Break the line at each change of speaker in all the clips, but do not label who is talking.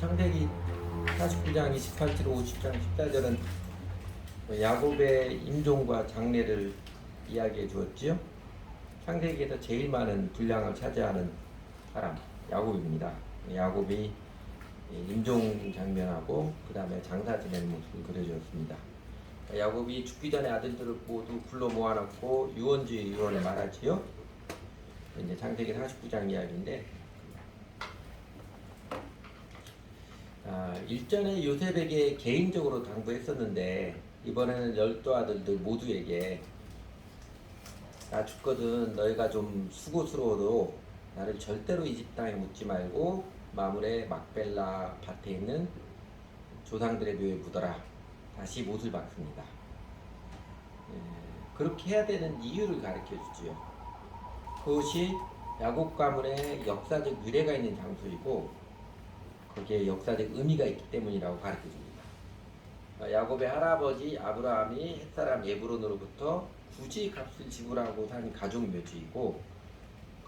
창세기 49장 28절 50장 14절은 야곱의 임종과 장례를 이야기해 주었지요. 창세기에서 제일 많은 분량을 차지하는 사람 야곱입니다. 야곱이 임종 장면하고 그 다음에 장사 지내는 모습을 그려주었습니다. 야곱이 죽기 전에 아들들을 모두 불러 모아놓고 유언주의 유언을 말하지요. 이제 창세기 49장 이야기인데, 일전에 요셉에게 개인적으로 당부했었는데 이번에는 12 아들들 모두에게 나 죽거든 너희가 좀 수고스러워도 나를 절대로 이집 땅에 묻지 말고 마물의 막벨라 밭에 있는 조상들의 묘에 묻어라. 다시 못을 박습니다. 그렇게 해야 되는 이유를 가르쳐 주지요. 그것이 야곱 가문의 역사적 유래가 있는 장소이고 거기에 역사적 의미가 있기 때문이라고 가르쳐 줍니다. 야곱의 할아버지 아브라함이 햇사람 예브론으로부터 굳이 값을 지불하고 산 가족 묘지이고,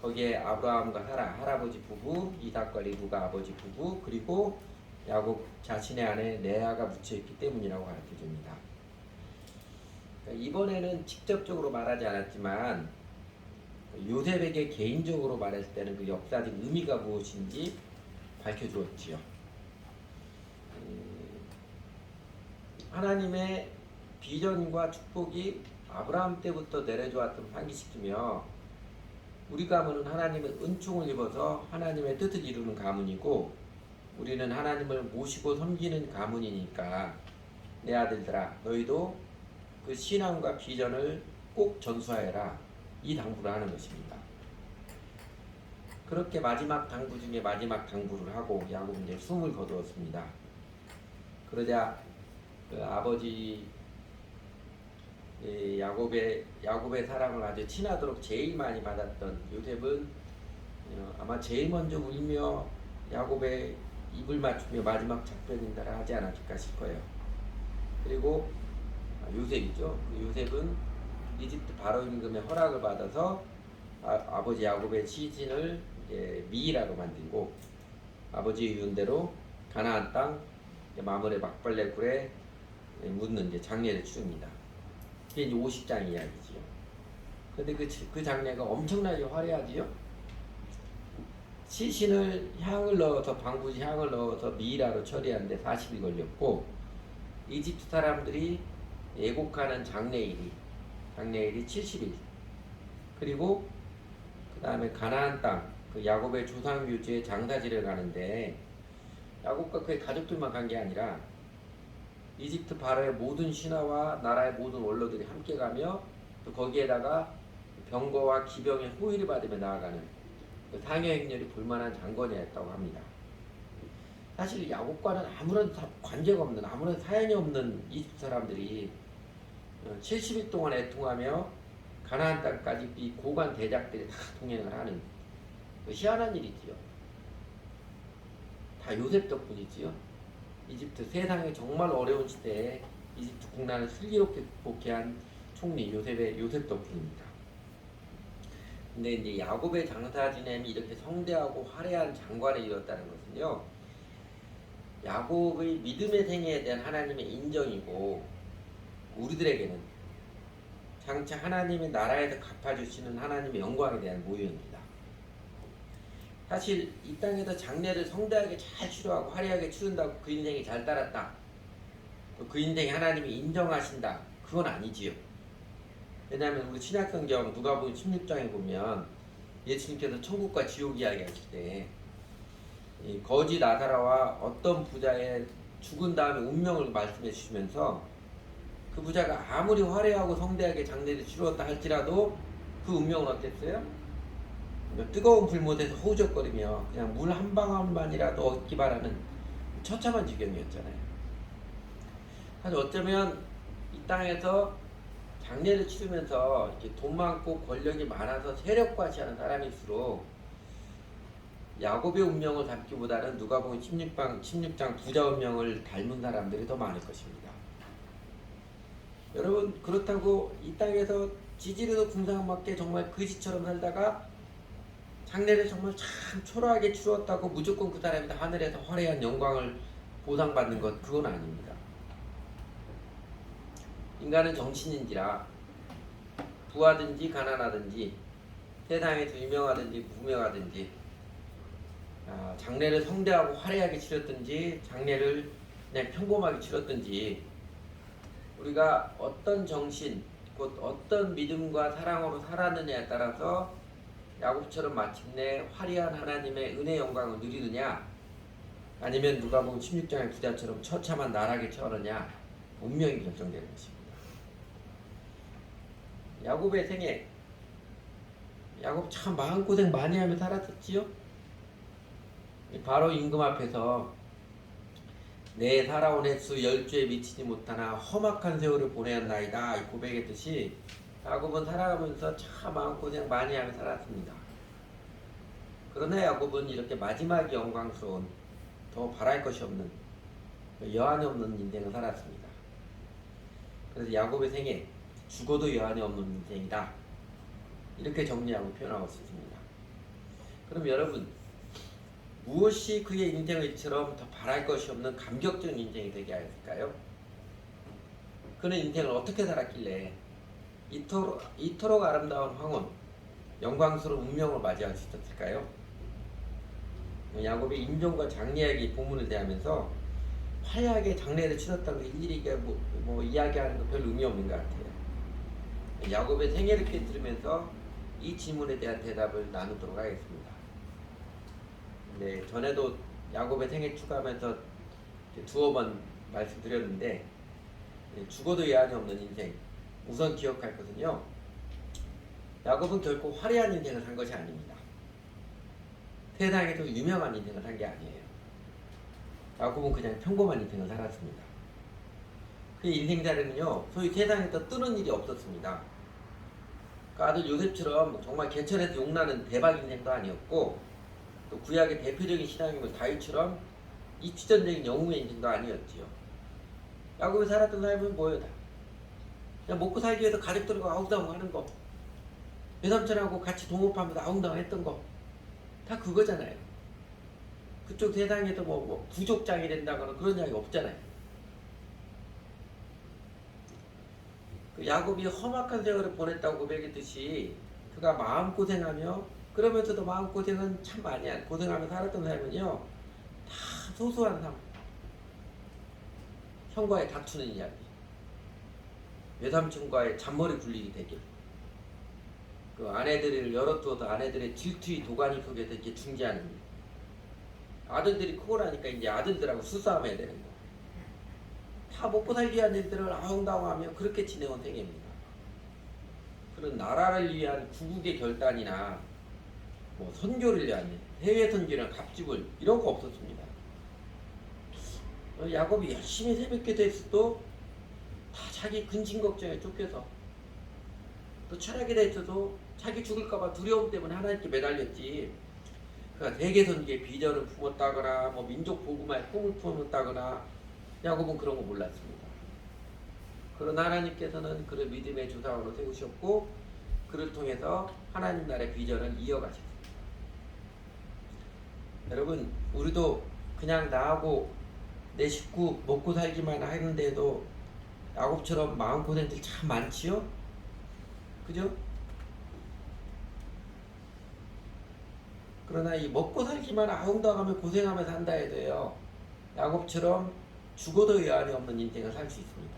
거기에 아브라함과 사라 할아버지 부부, 이삭과 리브가 아버지 부부, 그리고 야곱 자신의 아내 레아가 묻혀있기 때문이라고 가르쳐 줍니다. 이번에는 직접적으로 말하지 않았지만 요셉에게 개인적으로 말했을 때는 그 역사적 의미가 무엇인지 밝혀주었지요. 하나님의 비전과 축복이 아브라함 때부터 내려주었던 상기시키며, 우리 가문은 하나님의 은총을 입어서 하나님의 뜻을 이루는 가문이고 우리는 하나님을 모시고 섬기는 가문이니까 내 아들들아 너희도 그 신앙과 비전을 꼭 전수하여라, 이 당부를 하는 것입니다. 그렇게 마지막 당부 중에 마지막 당부를 하고 야곱은 이제 숨을 거두었습니다. 그러자 그 아버지 야곱의 사랑을 아주 친하도록 제일 많이 받았던 요셉은 아마 제일 먼저 울며 야곱의 입을 맞추며 마지막 작별인사를 하지 않았을까 싶어요. 그리고 요셉이죠. 요셉은 이집트 바로 임금의 허락을 받아서 아버지 야곱의 시신을 미이라로 만들고 아버지의 유언대로 가나안 땅 마물의 막발레 굴에 묻는 이제 장례를 치릅니다. 이게 이제 50장 이야기지요. 근데 그 장례가 엄청나게 화려하지요. 시신을 향을 넣어서 방부지 향을 넣어서 미이라로 처리하는데 40일 걸렸고, 이집트 사람들이 예곡하는 장례일이 70일. 그리고 그 다음에 가나안 땅 그 야곱의 조상 묘지에 장사지를 가는데 야곱과 그의 가족들만 간 게 아니라 이집트 바로의 모든 신하와 나라의 모든 원로들이 함께 가며 또 거기에다가 병거와 기병의 호의를 받으며 나아가는 그 상여 행렬이 볼만한 장건이었다고 합니다. 사실 야곱과는 아무런 관계가 없는, 아무런 사연이 없는 이집트 사람들이 70일 동안 애통하며 가나안 땅까지 이 고관 대작들이 다 동행을 하는 희한한 일이지요. 다 요셉 덕분이지요. 이집트 세상에 정말 어려운 시대에 이집트 국난을 슬기롭게 극복해 한 총리 요셉 덕분입니다. 근데 이제 야곱의 장사 지냄이 이렇게 성대하고 화려한 장관에 이뤘다는 것은요, 야곱의 믿음의 생애에 대한 하나님의 인정이고 우리들에게는 장차 하나님의 나라에서 갚아주시는 하나님의 영광에 대한 모유입니다. 사실 이 땅에서 장례를 성대하게 잘 치료하고 화려하게 치른다고 그 인생이 잘 따랐다, 또 그 인생이 하나님이 인정하신다, 그건 아니지요. 왜냐하면 우리 신약성경 누가복음 16장에 보면 예수님께서 천국과 지옥 이야기하실 때 이 거지 나사로와 어떤 부자의 죽은 다음에 운명을 말씀해 주시면서 그 부자가 아무리 화려하고 성대하게 장례를 치루었다 할지라도 그 운명은 어땠어요? 뜨거운 불못에서 허우적거리며 그냥 물 한 방울만이라도 얻기 바라는 처참한 지경이었잖아요. 사실 어쩌면 이 땅에서 장례를 치르면서 이렇게 돈 많고 권력이 많아서 세력과시하는 사람일수록 야곱의 운명을 닮기보다는 누가복음 16장 부자 운명을 닮은 사람들이 더 많을 것입니다. 여러분, 그렇다고 이 땅에서 지지리도 궁상맞게 정말 거지처럼 살다가 장래를 정말 참 초라하게 치루었다고 무조건 그 사람이 하늘에서 화려한 영광을 보상받는 것, 그건 아닙니다. 인간은 정신인지라 부하든지 가난하든지 세상에서 유명하든지 무명하든지 장래를 성대하고 화려하게 치렀든지 장래를 그냥 평범하게 치렀든지 우리가 어떤 정신, 곧 어떤 믿음과 사랑으로 살았느냐에 따라서 야곱처럼 마침내 화려한 하나님의 은혜 영광을 누리느냐, 아니면 누가복음 16장의 부자처럼 처참한 나락에 처하느냐, 운명이 결정되는 것입니다. 야곱의 생애, 야곱 참 마음고생 많이 하며 살았었지요. 바로 임금 앞에서 내 살아온 횟수 10주에 미치지 못하나 험악한 세월을 보내었나이다 이 고백했듯이 야곱은 살아가면서 참 마음고생 많이 하며 살았습니다. 그러나 야곱은 이렇게 마지막에 영광스러운, 더 바랄 것이 없는, 여한이 없는 인생을 살았습니다. 그래서 야곱의 생애, 죽어도 여한이 없는 인생이다, 이렇게 정리하고 표현하고 있습니다. 그럼 여러분, 무엇이 그의 인생을 이처럼 더 바랄 것이 없는 감격적인 인생이 되게 하였을까요? 그는 인생을 어떻게 살았길래 이토록 아름다운 황혼, 영광스러운 운명을 맞이할 수 있었을까요? 야곱이 인종과 장래에게 본문을 대하면서 화려하게 장래를 치렀다는 거 일일이 뭐 이야기하는 거 별 의미 없는 것 같아요. 야곱의 생애를 들으면서 이 질문에 대한 대답을 나누도록 하겠습니다. 네, 전에도 야곱의 생애 추가하면서 두어 번 말씀드렸는데, 죽어도 여한이 없는 인생, 우선 기억할 것은요, 야곱은 결코 화려한 인생을 산 것이 아닙니다. 세상에서 유명한 인생을 산 게 아니에요. 야곱은 그냥 평범한 인생을 살았습니다. 그의 인생자리는요, 소위 세상에서 뜨는 일이 없었습니다. 그 아들 요셉처럼 정말 개천에서 용나는 대박 인생도 아니었고, 또 구약의 대표적인 신앙인물 다윗처럼 입지전적인 영웅의 인생도 아니었지요. 야곱이 살았던 삶은 뭐예요? 다 그냥 먹고 살기 위해서 가족들과 아웅다웅 하는 거, 외삼촌하고 같이 동업하면서 아웅다웅 했던 거, 다 그거잖아요. 그쪽 세상에도 뭐 부족장이 된다거나 그런 이야기 없잖아요. 그 야곱이 험악한 세월을 보냈다고 고백했듯이 그가 마음고생하며, 그러면서도 마음고생은 참 많이 고생하며 살았던 삶은요, 다 소소한 삶, 형과의 다투는 이야기, 외삼촌과의 잔머리 굴리기 대결, 그 아내들을 열어두어서 아내들의 질투의 도가니 속에서 이렇게 중재하는 일, 아들들이 크고 나니까 이제 아들들하고 수싸움해야 되는 거, 다 먹고 살기 위한 일들을 아웅다웅하며 그렇게 지내온 생애입니다. 그런 나라를 위한 구국의 결단이나 뭐 선교를 위한 해외 선교나 갑집을 이런 거 없었습니다. 야곱이 열심히 새벽기도 했어도 다 자기 근심 걱정에 쫓겨서, 또 철학에 대해서도 자기 죽을까봐 두려움 때문에 하나님께 매달렸지, 그러니까 세계 선교의 비전을 품었다거나 뭐 민족 복음화의 꿈을 품었다거나, 야곱은 그런 거 몰랐습니다. 그러나 하나님께서는 그를 믿음의 조상으로 세우셨고 그를 통해서 하나님 나라의 비전을 이어가셨습니다. 여러분, 우리도 그냥 나하고 내 식구 먹고 살기만 하는데도 야곱처럼 마음고생들 참 많지요? 그죠? 그러나 이 먹고 살기만 아웅다웅하며 고생하며 산다 해도요, 야곱처럼 죽어도 여한이 없는 인생을 살 수 있습니다.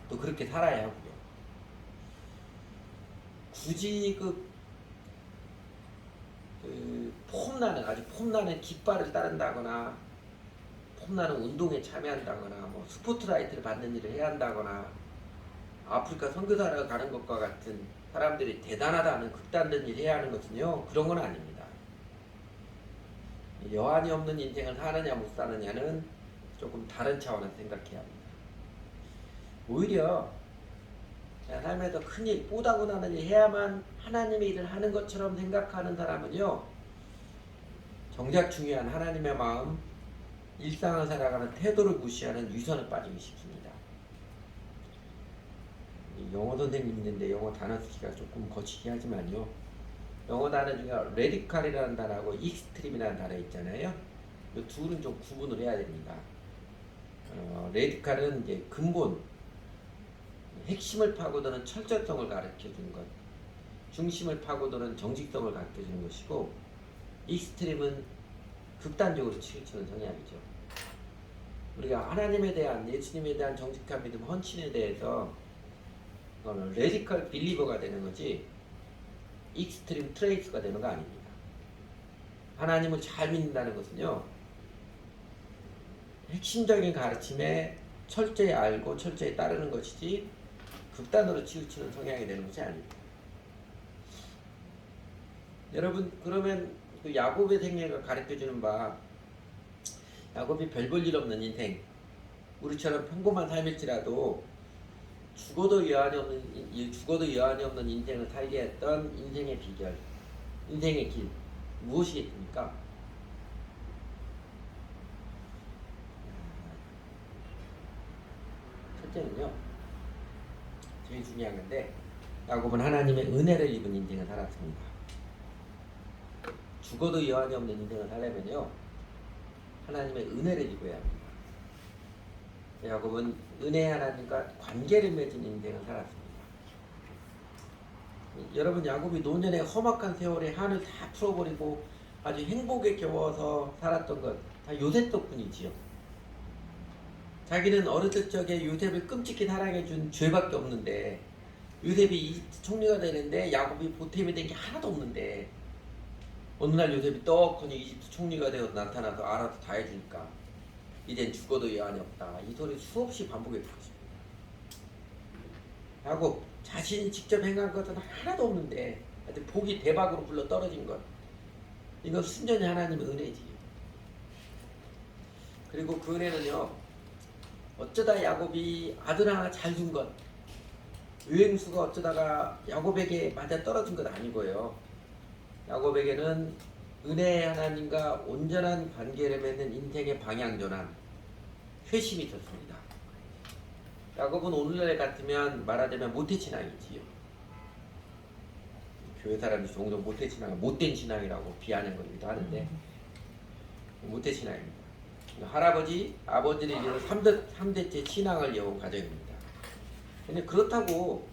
또 그렇게 살아야 하고요. 굳이 폼나는, 아주 폼나는 깃발을 따른다거나 폼나는 운동에 참여한다거나 뭐 스포트라이트를 받는 일을 해야 한다거나 아프리카 선교사를 가는 것과 같은 사람들이 대단하다는 극단된 일을 해야 하는 것은요, 그런 건 아닙니다. 여한이 없는 인생을 사느냐 못 사느냐는 조금 다른 차원에서 생각해야 합니다. 오히려 삶에서 큰일, 뽀다구 나는 일 해야만 하나님의 일을 하는 것처럼 생각하는 사람은요, 정작 중요한 하나님의 마음, 일상을 살아가는 태도를 무시하는 위선에 빠지기 쉽습니다. 영어 선생님 있는데 영어 단어 쓰기가 조금 거치기 하지만요, 영어 단어 중에 레디칼이라는 단어하고 익스트림이라는 단어 있잖아요. 이 둘은 좀 구분을 해야 됩니다. 레디칼은 이제 근본, 핵심을 파고드는 철저성을 가르쳐 주는 것, 중심을 파고드는 정직성을 가르쳐 주는 것이고, 익스트림은 극단적으로 치우치는 성향이죠. 우리가 하나님에 대한, 예수님에 대한 정직한 믿음, 헌신에 대해서 레디컬 빌리버가 되는 거지 익스트림 트레이스가 되는 거 아닙니다. 하나님을 잘 믿는다는 것은요, 핵심적인 가르침에 철저히 알고 철저히 따르는 것이지 극단으로 치우치는 성향이 되는 것이 아닙니다. 여러분, 그러면 그 야곱의 생애가 가르쳐주는 바, 야곱이 별 볼 일 없는 인생, 우리처럼 평범한 삶일지라도 죽어도 여한이 없는 인생을 살게 했던 인생의 비결, 인생의 길 무엇이겠습니까? 첫째는요, 제일 중요한 건데, 야곱은 하나님의 은혜를 입은 인생을 살았습니다. 죽어도 여한이 없는 인생을 살려면요, 하나님의 은혜를 입어야 합니다. 야곱은 은혜의 하나님과 관계를 맺은 인생을 살았습니다. 여러분, 야곱이 노년의 험악한 세월에 한을 다 풀어버리고 아주 행복에 겨워서 살았던 것 다 요셉 덕분이지요. 자기는 어렸을 적에 요셉을 끔찍히 사랑해준 죄밖에 없는데, 요셉이 이집트 총리가 되는데 야곱이 보탬이 된 게 하나도 없는데, 어느 날 요셉이 떡하니 이집트 총리가 되어서 나타나서 알아서 다 해주니까 이젠 죽어도 여한이 없다, 이 소리 수없이 반복해 듣고 싶습니다. 야곱 자신이 직접 행한 것은 하나도 없는데 복이 대박으로 굴러 떨어진 것, 이건 순전히 하나님의 은혜지. 그리고 그 은혜는요, 어쩌다 야곱이 아들 하나 잘 준 것, 유행수가 어쩌다가 야곱에게 맞아 떨어진 것 아니고요, 야곱에게는 은혜의 하나님과 온전한 관계를 맺는 인생의 방향전환, 회심이 있었습니다. 야곱은 오늘날 같으면 말하자면 모태신앙이지요. 교회 사람들이 종종 모태신앙, 못된 신앙이라고 비하는 거기도 하는데, 모태신앙입니다. 할아버지, 아버지를 이어서 3대째 신앙을 이어온 가정입니다. 근데 그렇다고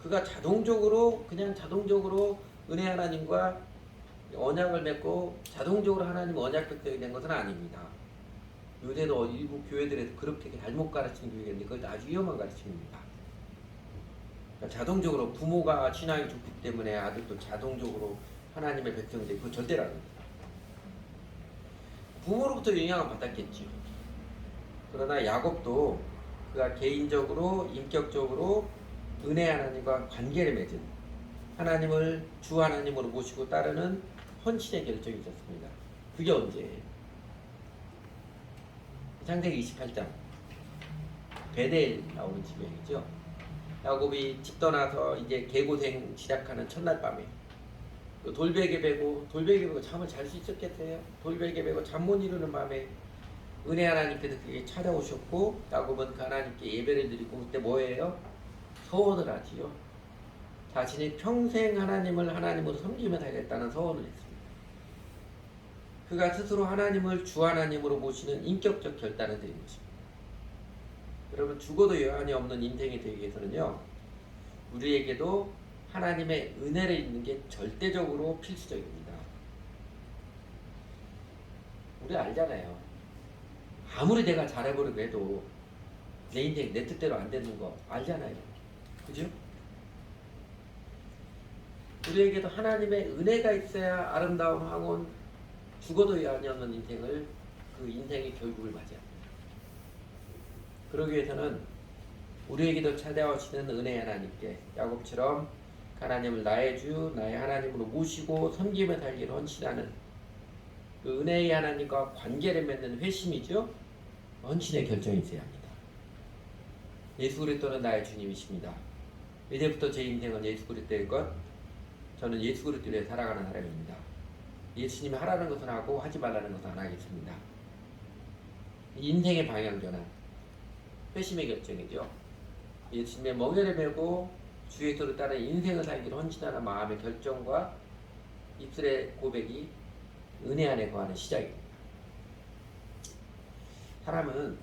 그가 자동적으로 은혜 하나님과 언약을 맺고 자동적으로 하나님 언약 백성이 된 것은 아닙니다. 요새도 일부 교회들에서 그렇게 잘못 가르치는 교회가 있는데 그것도 아주 위험한 가르침입니다. 그러니까 자동적으로 부모가 신앙이 좋기 때문에 아들도 자동적으로 하나님의 백성이 되고, 그건 절대로 아닙니다. 부모로부터 영향을 받았겠지요. 그러나 야곱도 그가 개인적으로 인격적으로 은혜 하나님과 관계를 맺은, 하나님을 주 하나님으로 모시고 따르는 헌신의 결정이 있었습니다. 그게 언제예요? 창세기 28장 베델 나오는 지명이죠. 야곱이 집 떠나서 이제 개고생 시작하는 첫날 밤에 돌베개 베고 잠을 잘 수 있었겠어요? 돌베개 베고 잠 못 이루는 밤에 은혜 하나님께서 그에게 찾아오셨고, 야곱은 그 하나님께 예배를 드리고 그때 뭐예요? 서원을 하지요. 자신이 평생 하나님을 하나님으로 섬기며 살겠다는 서원을 했습니다. 그가 스스로 하나님을 주 하나님으로 모시는 인격적 결단을 드린 것입니다. 여러분, 죽어도 여한이 없는 인생이 되기 위해서는요, 우리에게도 하나님의 은혜를 입는 게 절대적으로 필수적입니다. 우리 알잖아요. 아무리 내가 잘해보려고 해도 내 인생 내 뜻대로 안 되는 거 알잖아요. 그죠? 우리에게도 하나님의 은혜가 있어야 아름다운 황혼, 죽어도 여한이 없는 인생을, 그 인생의 결국을 맞이합니다. 그러기 위해서는 우리에게도 찾아오시는 은혜의 하나님께 야곱처럼 하나님을 나의 주, 나의 하나님으로 모시고 섬기며 살기를 헌신하는 그 은혜의 하나님과 관계를 맺는 회심이죠. 헌신의 결정이 있어야 합니다. 예수 그리스도는 나의 주님이십니다. 이제부터 제 인생은 예수 그리스도의 것, 저는 예수 그리스도를 위해 살아가는 사람입니다. 예수님이 하라는 것은 하고 하지 말라는 것은 안 하겠습니다. 인생의 방향전환, 회심의 결정이죠. 예수님의 멍에를 메고 주 예수를 따라 인생을 살기를 헌신하는 마음의 결정과 입술의 고백이 은혜 안에 거하는 시작입니다. 사람은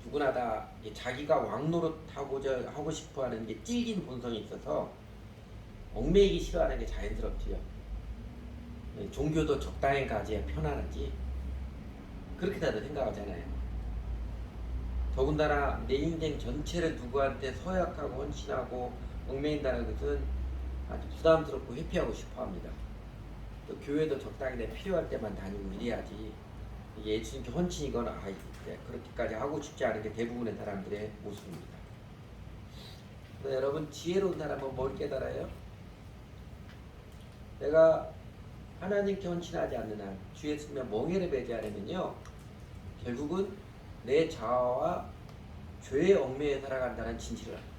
누구나 다 자기가 왕노릇하고자 하고 싶어하는 게 찔긴 본성이 있어서 얽매이기 싫어하는 게 자연스럽지요. 종교도 적당히 가져야 편안하지. 그렇게 다들 생각하잖아요. 더군다나 내 인생 전체를 누구한테 서약하고 헌신하고 얽매인다는 것은 아주 부담스럽고 회피하고 싶어합니다. 또 교회도 적당히 내 필요할 때만 다니고 이래야지. 이게 예수님께 헌신이거나 그렇게까지 하고 싶지 않은 게 대부분의 사람들의 모습입니다. 여러분, 지혜로운 사람은 뭘 깨달아요? 내가 하나님께 헌신하지 않는 한, 주 예수님의 멍에를 매지 않으면요, 결국은 내 자아와 죄의 얽매여 살아간다는 진실을 합니다.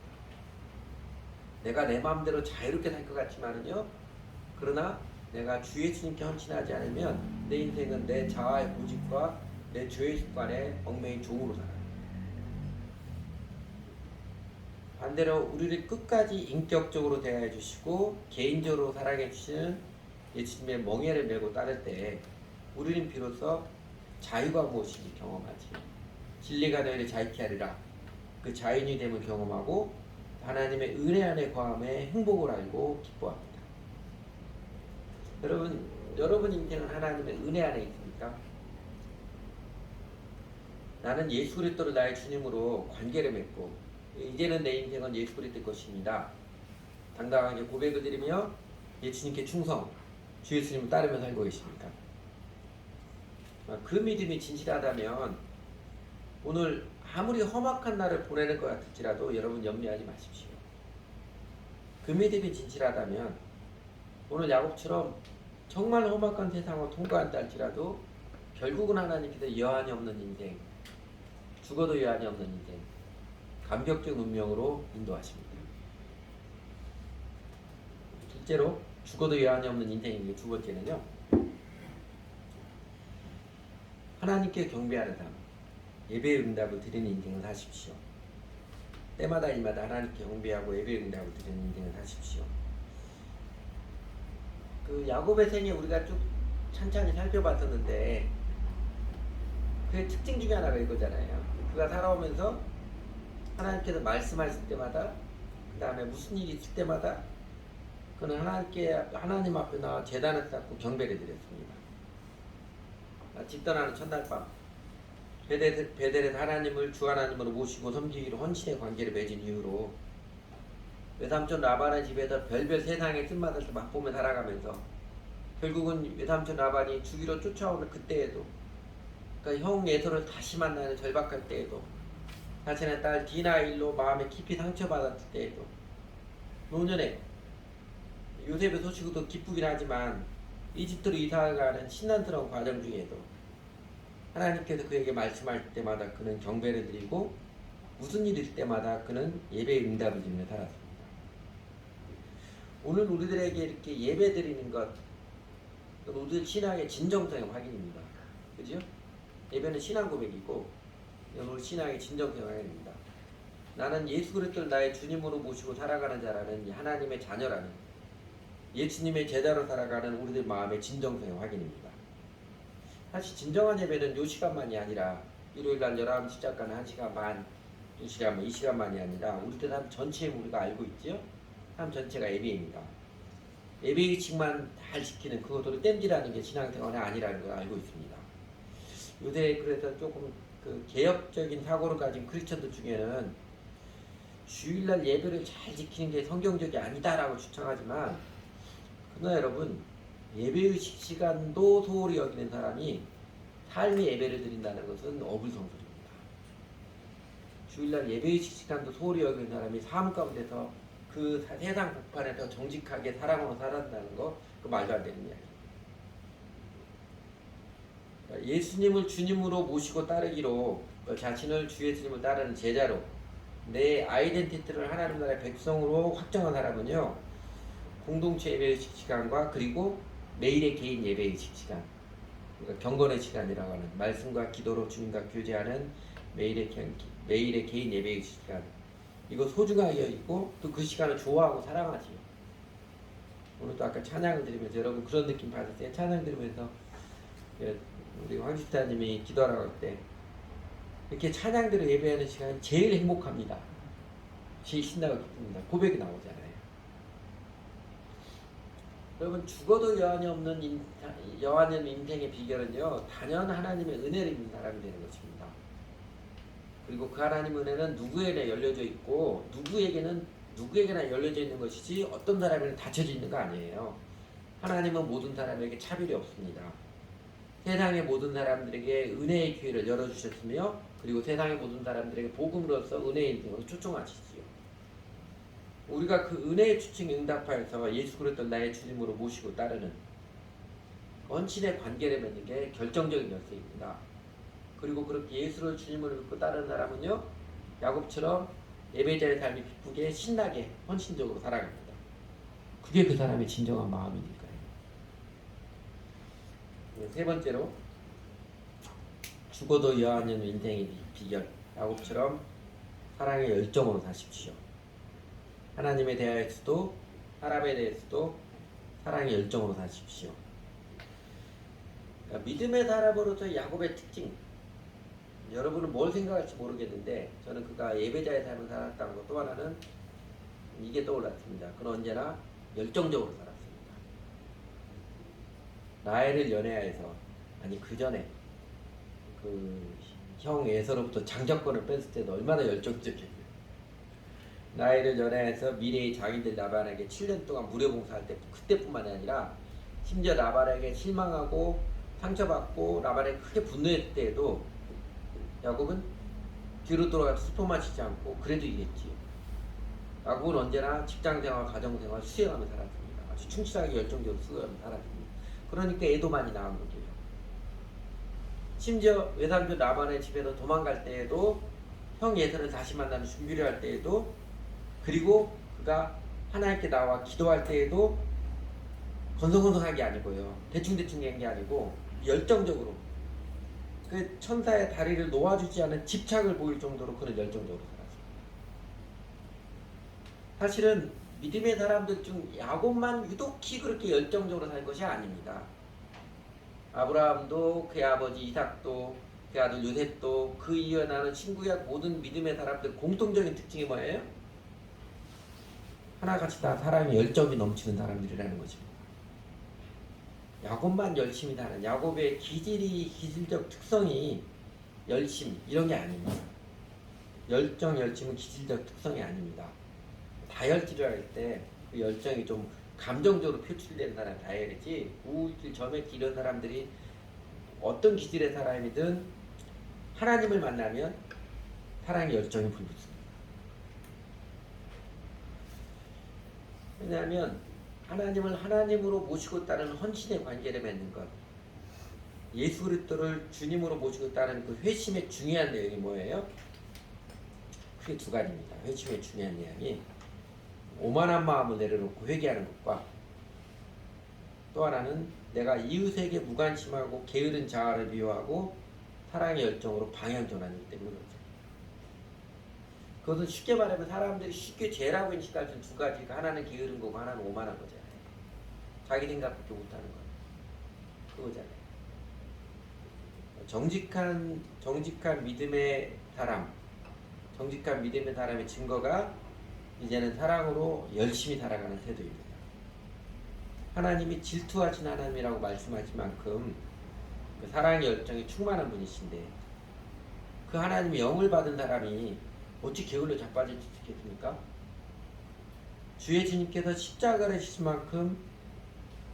내가 내 마음대로 자유롭게 살 것 같지만은요, 그러나 내가 주 예수님께 헌신하지 않으면 내 인생은 내 자아의 고집과 내 죄의 습관에 얽매인 종으로 살아요. 반대로 우리를 끝까지 인격적으로 대하여 주시고 개인적으로 사랑해 주시는 예수님의 멍에를 메고 따를 때 우리는 비로소 자유가 무엇인지 경험하지. 진리가 너희를 자유케 하리라. 그 자유인이 됨을 경험하고 하나님의 은혜 안에 거함에 행복을 알고 기뻐합니다. 여러분 인생은 하나님의 은혜 안에 있습니까? 나는 예수 그리스도를 나의 주님으로 관계를 맺고 이제는 내 인생은 예수 그리스도의 것입니다. 당당하게 고백을 드리며 예수님께 충성, 주 예수님을 따르며 살고 계십니까? 그 믿음이 진실하다면 오늘 아무리 험악한 날을 보내는 것 같을지라도 여러분 염려하지 마십시오. 그 믿음이 진실하다면 오늘 야곱처럼 정말 험악한 세상을 통과한다 할지라도 결국은 하나님께서 여한이 없는 인생, 죽어도 여한이 없는 인생, 감격적 운명으로 인도하십니다. 둘째로 죽어도 여한이 없는 인생인 게 두 번째는요, 하나님께 경배하는 삶, 예배의 응답을 드리는 인생을 사십시오. 때마다 일마다 하나님께 경배하고 예배의 응답을 드리는 인생을 사십시오. 그 야곱의 생애 우리가 쭉 찬찬히 살펴봤었는데 그의 특징 중에 하나가 이거잖아요. 그가 살아오면서 하나님께서 말씀하실 때마다, 그 다음에 무슨 일이 있을 때마다 그는 하나님 앞에 나와 제단을 쌓고 경배를 드렸습니다. 집 떠나는 첫날 밤 베델에서 하나님을 주 하나님으로 모시고 섬기기로 헌신의 관계를 맺은 이후로 외삼촌 라반의 집에서 별별 세상의 쓴맛을 맛보며 살아가면서 결국은 외삼촌 라반이 주기로 쫓아오는 그때에도, 그러니까 형 에서를 다시 만나는 절박할 때에도, 자신의 딸 디나 일로 마음에 깊이 상처받았을 때에도, 노년에 요셉의 소식도 기쁘긴 하지만 이집트로 이사가는 신난스러운 과정 중에도 하나님께서 그에게 말씀할 때마다 그는 경배를 드리고 무슨 일이 있을 때마다 그는 예배의 응답을 드리며 살았습니다. 오늘 우리들에게 이렇게 예배 드리는 것, 우리들 신앙의 진정성의 확인입니다. 그죠? 예배는 신앙 고백이고 우리 신앙의 진정성의 확인입니다. 나는 예수 그리스도를 나의 주님으로 모시고 살아가는 자라는 하나님의 자녀라는, 예수님의 제자로 살아가는 우리들 마음의 진정성의 확인입니다. 사실 진정한 예배는 요 시간만이 아니라 일요일날 11시 시작하는 1시간 반, 2시간, 이 시간만이 아니라 우리들 삶 전체에 우리가 알고 있죠? 삶 전체가 예배입니다. 예배 의식만 잘 지키는 그것으로 땜질하는 게 신앙생활이 아니라는 걸 알고 있습니다. 요새 그래서 조금 그 개혁적인 사고를 가진 크리스천들 중에는 주일날 예배를 잘 지키는 게 성경적이 아니다라고 주장하지만, 그러나 여러분, 예배의식 시간도 소홀히 여기는 사람이 삶의 예배를 드린다는 것은 어불성설입니다. 주일날 예배의식 시간도 소홀히 여기는 사람이 삶 가운데서 그 세상 복판에서 정직하게 사랑으로 살아간다는 거, 그 말도 안 되는 이야기. 예수님을 주님으로 모시고 따르기로 자신을 주 예수님을 따르는 제자로 내 아이덴티티를 하나님 나라의 백성으로 확정한 사람은요, 공동체 예배의식 시간과 그리고 매일의 개인 예배의식 시간, 그러니까 경건의 시간이라고 하는 말씀과 기도로 주님과 교제하는 매일의 개인 예배의식 시간, 이거 소중하게 여기고 또 그 시간을 좋아하고 사랑하지요. 오늘도 아까 찬양을 드리면서 여러분 그런 느낌 받으세요? 찬양 들으면서 우리 황집사님이 기도하라고 할 때 이렇게 찬양대로 예배하는 시간이 제일 행복합니다. 제일 신나고 기쁩니다. 고백이 나오잖아요. 여러분 죽어도 여한이 없는 인생의 비결은요, 단연 하나님의 은혜를 입는 사람이 되는 것입니다. 그리고 그 하나님의 은혜는 누구에게나 열려져 있고 누구에게나 열려져 있는 것이지 어떤 사람에게는 닫혀져 있는 거 아니에요. 하나님은 모든 사람에게 차별이 없습니다. 세상의 모든 사람들에게 은혜의 기회를 열어주셨으며 그리고 세상의 모든 사람들에게 복음으로써 은혜의 인생으로 초청하시지요. 우리가 그 은혜의 추청에 응답하여서 예수 그리스도를 나의 주님으로 모시고 따르는 원친의 관계를 맺는 게 결정적인 열쇠입니다. 그리고 그렇게 예수를 주님으로 믿고 따르는 사람은요, 야곱처럼 예배자의 삶이 기쁘게 신나게 헌신적으로 살아갑니다. 그게 그 사람의 진정한 마음이니까요. 세 번째로 죽어도 여하는 인생의 비결, 야곱처럼 사랑의 열정으로 사십시오. 하나님에 대하여서도 사람에 대해서도 사랑의 열정으로 사십시오. 그러니까 믿음의 사람으로서 야곱의 특징, 여러분은 뭘 생각할지 모르겠는데 저는 그가 예배자의 삶을 살았다는 것 또 하나는 이게 떠올랐습니다. 그는 언제나 열정적으로 살았습니다. 라헬을 연애하여서, 아니 그 전에 그 형 에서로부터 장자권을 뺐을 때도 얼마나 열정적이었어요. 라헬을 연애해서 미래의 자기들 라반에게 7년 동안 무료봉사할 때 그때뿐만이 아니라 심지어 라반에게 실망하고 상처받고 라반에게 크게 분노했을 때에도 야곱은 뒤로 돌아가서 술 마시지 않고 그래도 이랬지요. 야곱은 언제나 직장생활, 가정생활 수행하며 살았습니다. 아주 충실하게 열정적으로 수행하며 살았습니다. 그러니까 애도 많이 낳은 거죠. 심지어 외삼촌 라반의 집에서 도망갈 때에도 형 예선을 다시 만나는 준비를 할 때에도 그리고 그가 하나님께 나와 기도할 때에도 건성건성한 게 아니고요. 대충대충 한 게 아니고 열정적으로 그 천사의 다리를 놓아주지 않은 집착을 보일 정도로 그는 열정적으로 살았습니다. 사실은 믿음의 사람들 중 야곱만 유독히 그렇게 열정적으로 살 것이 아닙니다. 아브라함도 그의 아버지 이삭도 그의 아들 요셉도 그 이후에 나는 친구야 모든 믿음의 사람들 공통적인 특징이 뭐예요? 하나같이 다 사랑이 열정이 넘치는 사람들이라는 것입니다. 야곱만 열심히 사는, 야곱의 기질적 특성이 열심 이런 게 아닙니다. 열심은 기질적 특성이 아닙니다. 다혈질을 할 때 그 열정이 좀 감정적으로 표출되는 사람이 다혈이지, 우울질, 점액 이런 사람들이 어떤 기질의 사람이든 하나님을 만나면 사랑의 열정이 불붙습니다. 왜냐하면 하나님을 하나님으로 모시고 따르는 헌신의 관계를 맺는 것, 예수 그리스도를 주님으로 모시고 따르는 그 회심의 중요한 내용이 뭐예요? 크게 두 가지입니다. 회심의 중요한 내용이 오만한 마음을 내려놓고 회개하는 것과 또 하나는 내가 이웃에게 무관심하고 게으른 자아를 비워하고 사랑의 열정으로 방향 전환이기 때문에 그렇죠. 그것은 쉽게 말하면 사람들이 쉽게 죄라고 인식할 수 있는 두 가지가, 하나는 게으른 거고 하나는 오만한 거잖아요. 자기 생각밖에 못하는 거 그거잖아요. 정직한 믿음의 사람, 정직한 믿음의 사람의 증거가 이제는 사랑으로 열심히 살아가는 태도입니다. 하나님이 질투하신 하나님이라고 말씀하신 만큼 그 사랑의 열정이 충만한 분이신데 그 하나님의 영을 받은 사람이 어찌 게을러 자빠질 수 있겠습니까? 주의 주님께서 십자가를 지신 만큼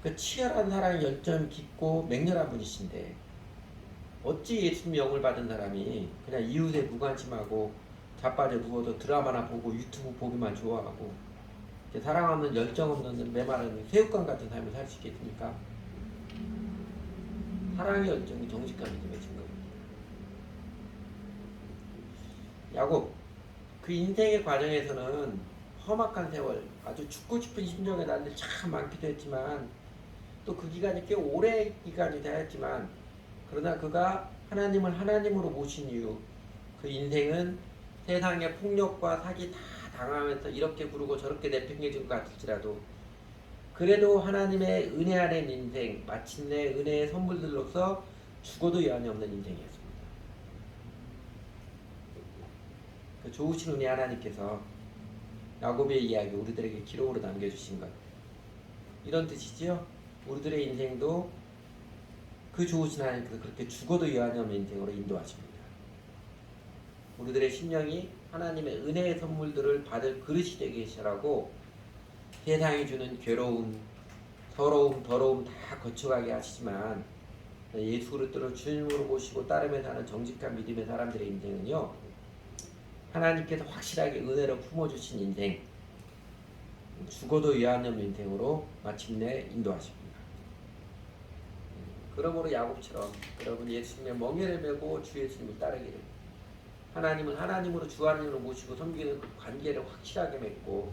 그 치열한 사랑의 열정이 깊고 맹렬한 분이신데 어찌 예수님 영을 받은 사람이 그냥 이웃에 무관심하고 자빠져 누워서 드라마나 보고 유튜브 보기만 좋아하고 사랑 없는 열정 없는 메마른 새우깡 같은 삶을 살 수 있겠습니까? 사랑의 열정이 정직한 믿음의 증거입니다. 야곱 그 인생의 과정에서는 험악한 세월, 아주 죽고 싶은 심정의 날들 참 많기도 했지만 또 그 기간이 꽤 오래 기간이 되었지만 그러나 그가 하나님을 하나님으로 모신 이유 그 인생은 세상의 폭력과 사기 다 당하면서 이렇게 구르고 저렇게 내팽개진 것 같을지라도 그래도 하나님의 은혜 아래 인생, 마침내 은혜의 선물들로서 죽어도 여한이 없는 인생이었습니다. 그 좋으신 은혜 하나님께서 야곱의 이야기 우리들에게 기록으로 남겨주신 것, 이런 뜻이지요. 우리들의 인생도 그 좋으신 하나님께서 그렇게 죽어도 여한이 없는 인생으로 인도하십니다. 우리들의 심령이 하나님의 은혜의 선물들을 받을 그릇이 되게 하시라고 세상이 주는 괴로움, 서러움, 더러움 다 거쳐가게 하시지만 예수 그리스도를 주님으로 모시고 따르며 사는 정직한 믿음의 사람들의 인생은요, 하나님께서 확실하게 은혜로 품어주신 인생, 죽어도 여한이 없는 인생으로 마침내 인도하십니다. 그러므로 야곱처럼 여러분 예수님의 멍에를 메고 주 예수님을 따르기를, 하나님은 하나님으로 주 하나님으로 모시고 섬기는 그 관계를 확실하게 맺고,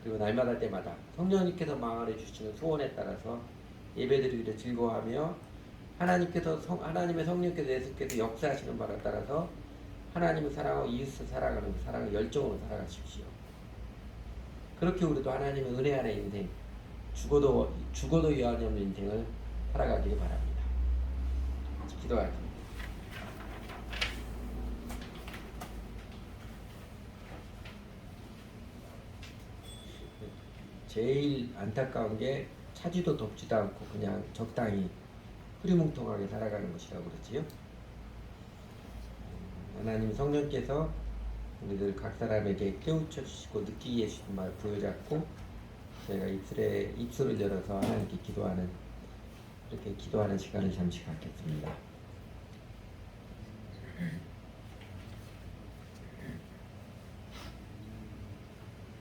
그리고 날마다 때마다 성령님께서 마음에 주시는 소원에 따라서 예배드리기를 즐거워하며 하나님의 성령께서 예수께서 역사하시는 바에 따라서 하나님을 사랑하고 이웃을 사랑하는 사랑의 열정으로 살아가십시오. 그렇게 우리도 하나님의 은혜 안에 인생, 죽어도 여한이 없는 인생을 살아가기를 바랍니다. 기도하겠습니다. 제일 안타까운 게 차지도 덥지도 않고 그냥 적당히 흐리뭉텅하게 살아가는 것이라고 그러지요. 하나님 성령께서 우리들 각 사람에게 깨우쳐 주시고 느끼게 해주신 말 부여잡고 저희가 입술을 열어서 하나님께 그렇게 기도하는 시간을 잠시 갖겠습니다.